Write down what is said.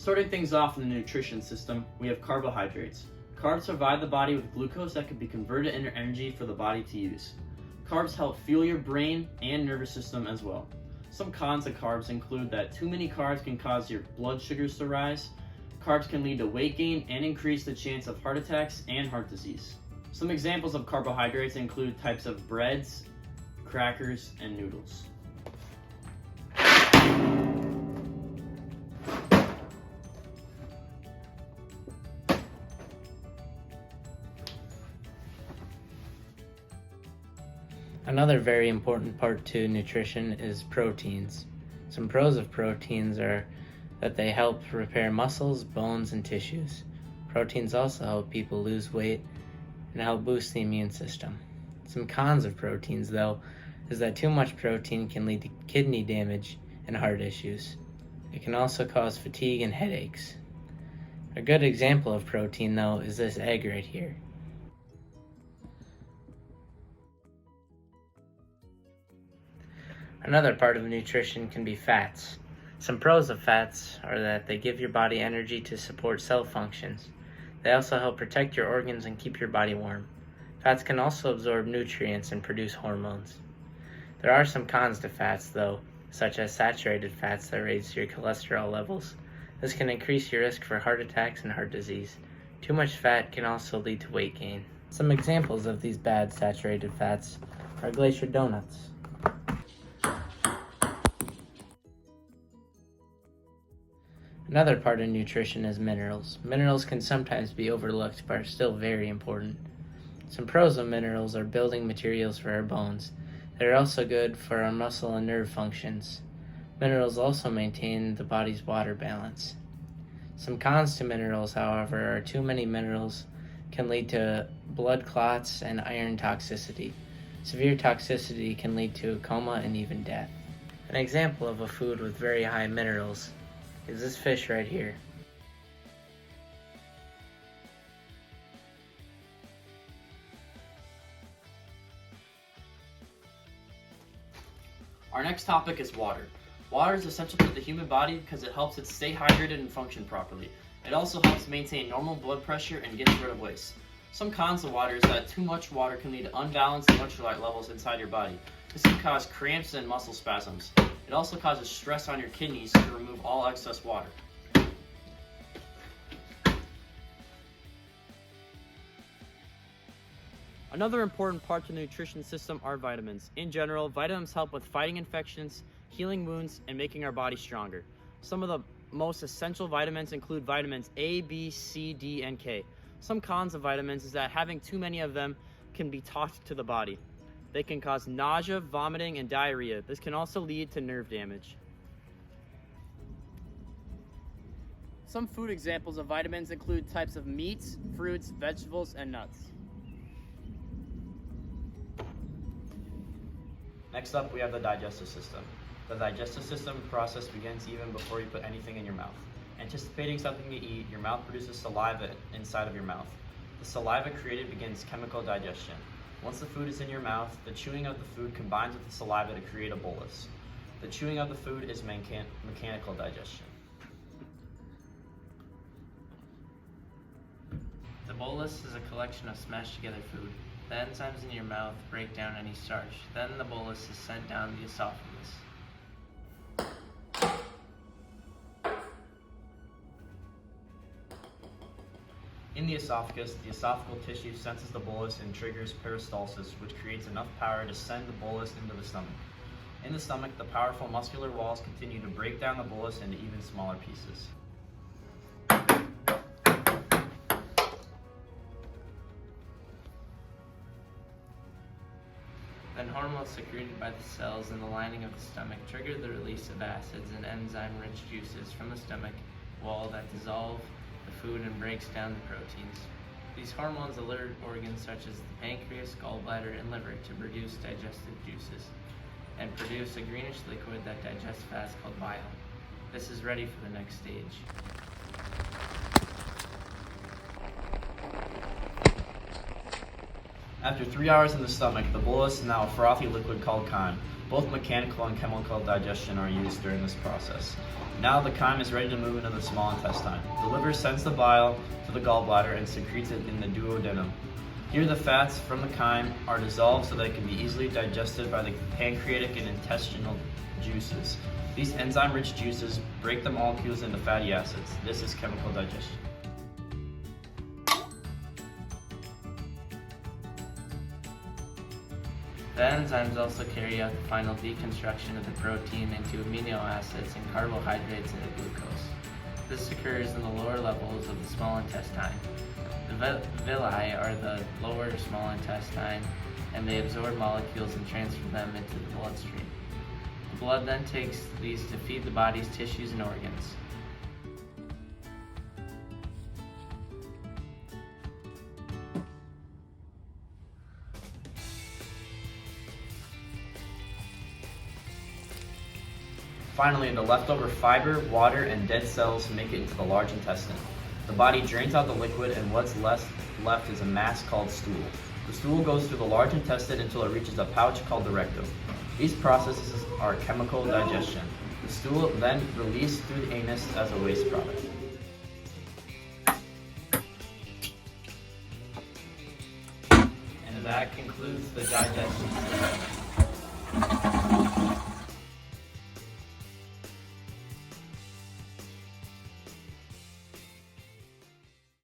Starting things off in the nutrition system, we have carbohydrates. Carbs provide the body with glucose that can be converted into energy for the body to use. Carbs help fuel your brain and nervous system as well. Some cons of carbs include that too many carbs can cause your blood sugars to rise. Carbs can lead to weight gain and increase the chance of heart attacks and heart disease. Some examples of carbohydrates include types of breads, crackers, and noodles. Another very important part to nutrition is proteins. Some pros of proteins are that they help repair muscles, bones, and tissues. Proteins also help people lose weight and help boost the immune system. Some cons of proteins, though, is that too much protein can lead to kidney damage and heart issues. It can also cause fatigue and headaches. A good example of protein, though, is this egg right here. Another part of nutrition can be fats. Some pros of fats are that they give your body energy to support cell functions. They also help protect your organs and keep your body warm. Fats can also absorb nutrients and produce hormones. There are some cons to fats, though, such as saturated fats that raise your cholesterol levels. This can increase your risk for heart attacks and heart disease. Too much fat can also lead to weight gain. Some examples of these bad saturated fats are glacier donuts. Another part of nutrition is minerals. Minerals can sometimes be overlooked but are still very important. Some pros of minerals are building materials for our bones. They're also good for our muscle and nerve functions. Minerals also maintain the body's water balance. Some cons to minerals, however, are too many minerals can lead to blood clots and iron toxicity. Severe toxicity can lead to a coma and even death. An example of a food with very high minerals is this fish right here. Our next topic is water. Water is essential to the human body because it helps it stay hydrated and function properly. It also helps maintain normal blood pressure and gets rid of waste. Some cons of water is that too much water can lead to unbalanced electrolyte levels inside your body. This can cause cramps and muscle spasms. It also causes stress on your kidneys to remove all excess water. Another important part to the nutrition system are vitamins. In general, vitamins help with fighting infections, healing wounds, and making our body stronger. Some of the most essential vitamins include vitamins A, B, C, D, and K. Some cons of vitamins is that having too many of them can be toxic to the body. They can cause nausea, vomiting, and diarrhea. This can also lead to nerve damage. Some food examples of vitamins include types of meats, fruits, vegetables, and nuts. Next up, we have the digestive system. The digestive system process begins even before you put anything in your mouth. Anticipating something to eat, your mouth produces saliva inside of your mouth. The saliva created begins chemical digestion. Once the food is in your mouth, the chewing of the food combines with the saliva to create a bolus. The chewing of the food is mechanical digestion. The bolus is a collection of smashed together food. The enzymes in your mouth break down any starch. Then the bolus is sent down the esophagus. In the esophagus, the esophageal tissue senses the bolus and triggers peristalsis, which creates enough power to send the bolus into the stomach. In the stomach, the powerful muscular walls continue to break down the bolus into even smaller pieces. Then hormones secreted by the cells in the lining of the stomach trigger the release of acids and enzyme-rich juices from the stomach wall that dissolve the food and breaks down the proteins. These hormones alert organs such as the pancreas, gallbladder, and liver to produce digestive juices and produce a greenish liquid that digests fats called bile. This is ready for the next stage. After 3 hours in the stomach, the bolus is now a frothy liquid called chyme. Both mechanical and chemical digestion are used during this process. Now the chyme is ready to move into the small intestine. The liver sends the bile to the gallbladder and secretes it in the duodenum. Here the fats from the chyme are dissolved so that it can be easily digested by the pancreatic and intestinal juices. These enzyme-rich juices break the molecules into fatty acids. This is chemical digestion. The enzymes also carry out the final deconstruction of the protein into amino acids and carbohydrates into glucose. This occurs in the lower levels of the small intestine. The villi are the lower small intestine, and they absorb molecules and transfer them into the bloodstream. The blood then takes these to feed the body's tissues and organs. Finally, the leftover fiber, water, and dead cells make it into the large intestine. The body drains out the liquid, and what's left is a mass called stool. The stool goes through the large intestine until it reaches a pouch called the rectum. These processes are chemical digestion. The stool then released through the anus as a waste product. And that concludes the digestion system.